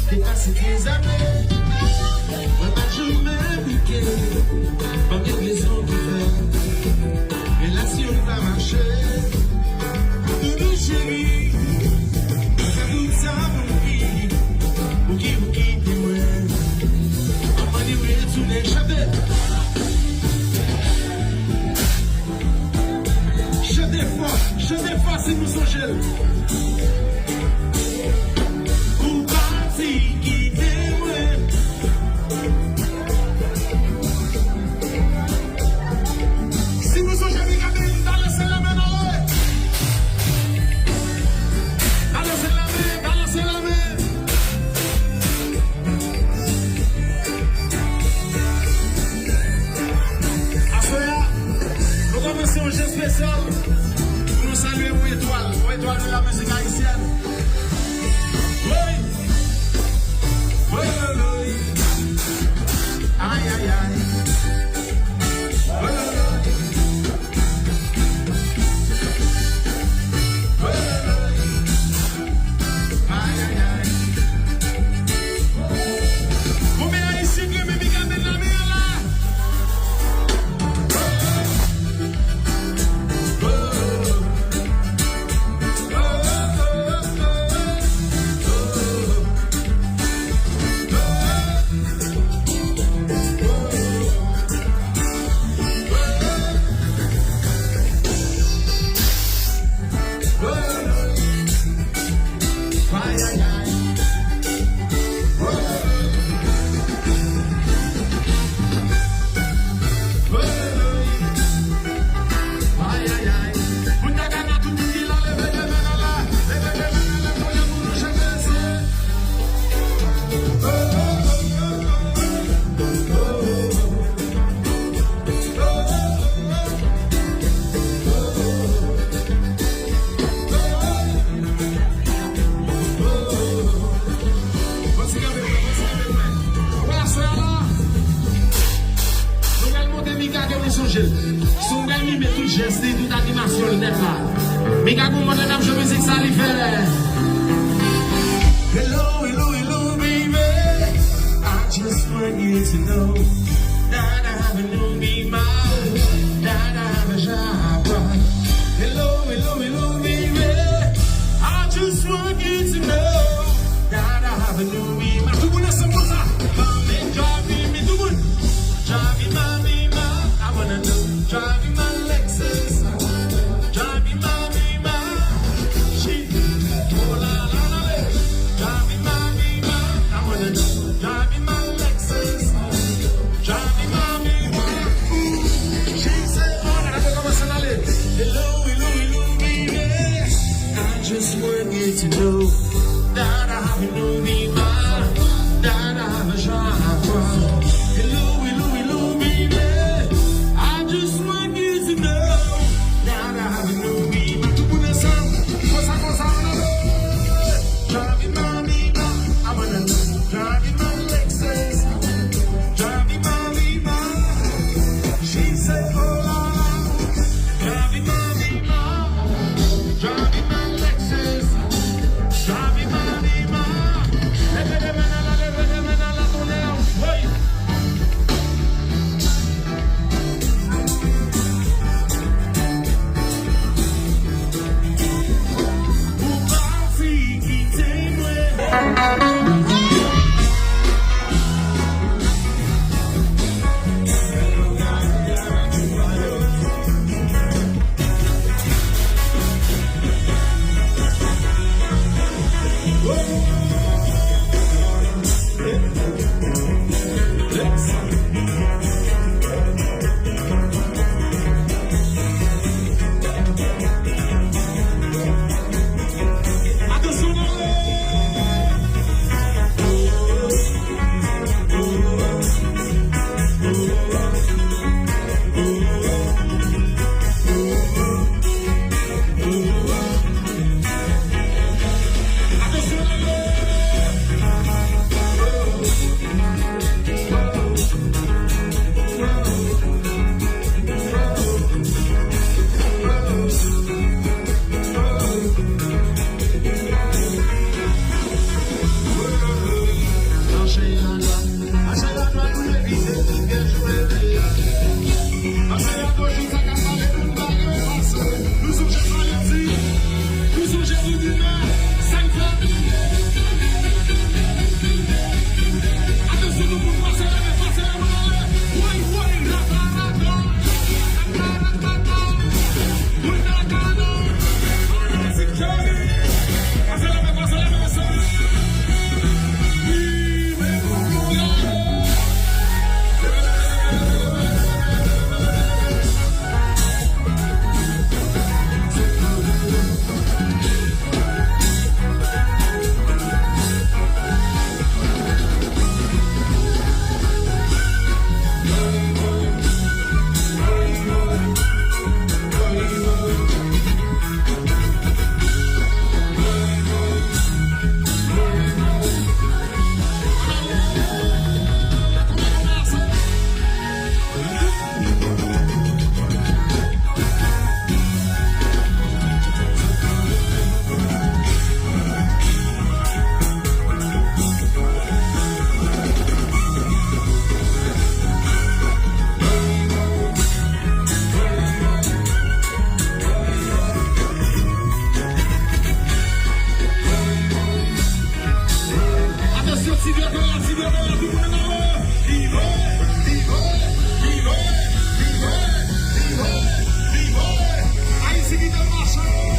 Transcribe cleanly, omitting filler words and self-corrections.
t'es passé des années. Moi, pas jamais piqué. Pas bien les autres qui font. Relation va marcher. Doudou chérie. Ça tout ça, mon qui, dis-moi. On va livrer tous les cheveux. Je défends si nous sommes jeunes. Ou parti qui t'aime. Si nous sommes jeunes, balancez la main dans l'eau. Balancez la main. Asoya, nous commençons un jeu spécial. Salut aux étoiles de la musique haïtienne. Oui, oui, oui. Aïe, aïe, aïe. Oui, oui. Oui, oui. Aïe, aïe, aïe. Vous mettez ici que mes mikaben la mer là. Son gars met tout geste et toute animation le net là. Mais quand on demande je musique ça lui fait. Hello, hello, hello, baby. I just want you to know that I have a new me mind, that I have a job. Hello, hello, hello, baby. I just want you to know that I have a new me mind. Tout le monde est sans ça. Come drive me, tout le monde. Drive me, I wanna know. Driving my Lexus, driving my Beamer, she, oh la la la, driving my Beamer, I wanna know. Driving my Lexus, driving my Beamer, she said, oh la la, comment ça allait? Hello, hello, hello, baby, I just want you to know that I have a new Beamer, that Aí seguida marcha.